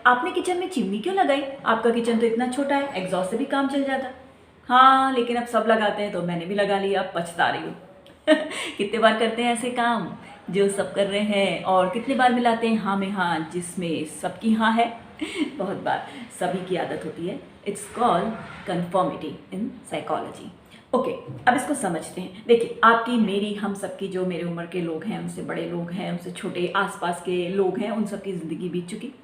आपने किचन में चिमनी क्यों लगाई? आपका किचन तो इतना छोटा है, एग्जॉस्ट से भी काम चल जाता। हाँ, लेकिन अब सब लगाते हैं तो मैंने भी लगा लिया, अब पछता रही हूँ। कितने बार करते हैं ऐसे काम जो सब कर रहे हैं, और कितने बार मिलाते हैं हाँ में हाँ जिसमें सबकी हाँ है। बहुत बार सभी की आदत होती है। It's called conformity in psychology. Okay, अब इसको समझते हैं। देखिए, आपकी मेरी हम सबकी, जो मेरे उम्र के लोग हैं, उनसे बड़े लोग हैं, उनसे छोटे आसपास के लोग हैं, उन सबकी ज़िंदगी बीत चुकी।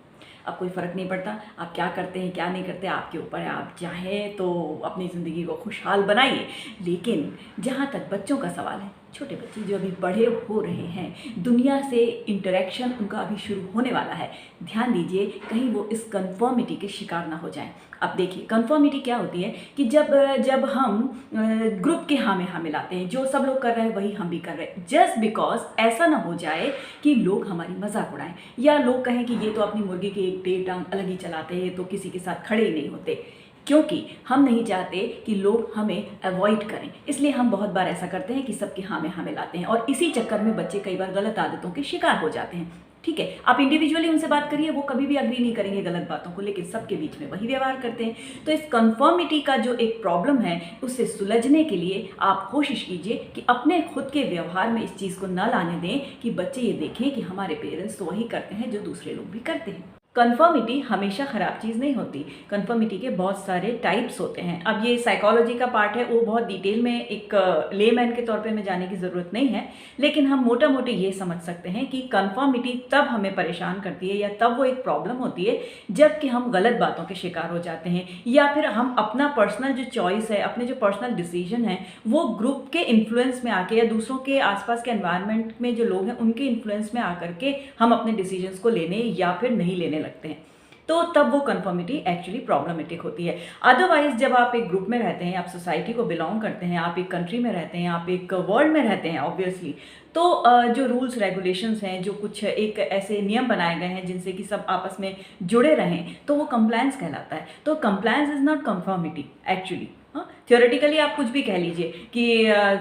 अब कोई फ़र्क नहीं पड़ता आप क्या करते हैं क्या नहीं करते, आपके ऊपर है। आप चाहें तो अपनी ज़िंदगी को खुशहाल बनाइए, लेकिन जहाँ तक बच्चों का सवाल है, छोटे बच्चे जो अभी बड़े हो रहे हैं, दुनिया से इंटरेक्शन उनका अभी शुरू होने वाला है, ध्यान दीजिए कहीं वो इस कन्फर्मिटी के शिकार ना हो जाएं। अब देखिए, कन्फर्मिटी क्या होती है कि जब हम ग्रुप के हाँ में हाँ मिलाते हैं, जो सब लोग कर रहे हैं वही हम भी कर रहे हैं, जस्ट बिकॉज ऐसा ना हो जाए कि लोग हमारी मजाक उड़ाएं, या लोग कहें कि ये तो अपनी मुर्गी की एक डेढ़ टांग अलग ही चलाते हैं, तो किसी के साथ खड़े ही नहीं होते। क्योंकि हम नहीं चाहते कि लोग हमें अवॉइड करें, इसलिए हम बहुत बार ऐसा करते हैं कि सबके हाँ में हाँ मिलाते हैं, और इसी चक्कर में बच्चे कई बार गलत आदतों के शिकार हो जाते हैं। ठीक है, आप इंडिविजुअली उनसे बात करिए, वो कभी भी अग्री नहीं करेंगे गलत बातों को, लेकिन सबके बीच में वही व्यवहार करते हैं। तो इस कन्फर्मिटी का जो एक प्रॉब्लम है, उससे सुलझने के लिए आप कोशिश कीजिए कि अपने खुद के व्यवहार में इस चीज़ को न लाने दें कि बच्चे ये देखें कि हमारे पेरेंट्स तो वही करते हैं जो दूसरे लोग भी करते हैं। कन्फर्मिटी हमेशा ख़राब चीज़ नहीं होती। कन्फर्मिटी के बहुत सारे टाइप्स होते हैं। अब ये साइकोलॉजी का पार्ट है, वो बहुत डिटेल में एक लेमैन के तौर पे में जाने की ज़रूरत नहीं है, लेकिन हम मोटा मोटी ये समझ सकते हैं कि कन्फर्मिटी तब हमें परेशान करती है, या तब वो एक प्रॉब्लम होती है जबकि हम गलत बातों के शिकार हो जाते हैं, या फिर हम अपना पर्सनल जो चॉइस है, अपने जो पर्सनल डिसीजन है, वो ग्रुप के इन्फ्लुएंस में आके, या दूसरों के आसपास के एनवायरनमेंट में जो लोग हैं उनके इन्फ्लुएंस में आकर के हम अपने डिसीजंस को लेने या फिर नहीं लेने लगते हैं। तो तब वो कन्फर्मिटी एक्चुअली प्रॉब्लमेटिक होती है। अदरवाइज जब आप एक ग्रुप में रहते हैं, आप सोसाइटी को बिलोंग करते हैं, आप एक कंट्री में रहते हैं, आप एक वर्ल्ड में रहते हैं ऑब्वियसली, तो जो रूल्स रेगुलेशंस हैं, जो कुछ एक ऐसे नियम बनाए गए हैं जिनसे कि सब आपस में जुड़े रहें, तो वो कंप्लायंस कहलाता है। तो compliance is not conformity actually. हाँ, थियोरेटिकली आप कुछ भी कह लीजिए कि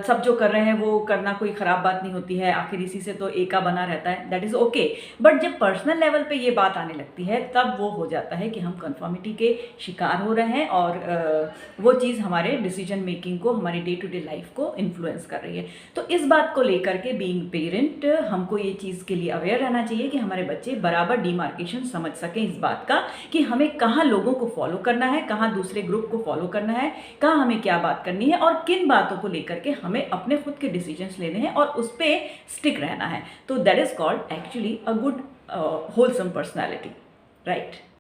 सब जो कर रहे हैं वो करना कोई ख़राब बात नहीं होती है, आखिर इसी से तो एका बना रहता है, दैट इज़ ओके। बट जब पर्सनल लेवल पे ये बात आने लगती है, तब वो हो जाता है कि हम कन्फर्मिटी के शिकार हो रहे हैं, और वो चीज़ हमारे डिसीजन मेकिंग को, हमारे डे टू डे लाइफ को इन्फ्लुएंस कर रही है। तो इस बात को लेकर के बीइंग पेरेंट हमको ये चीज़ के लिए अवेयर रहना चाहिए कि हमारे बच्चे बराबर डिमार्केशन समझ सकें इस बात का कि हमें कहाँ लोगों को फॉलो करना है, कहाँ दूसरे ग्रुप को फॉलो करना है, कहाँ हमें क्या बात करनी है, और किन बातों को लेकर के हमें अपने खुद के डिसीजंस लेने हैं और उस पर स्टिक रहना है। तो that is called actually a good wholesome personality, right.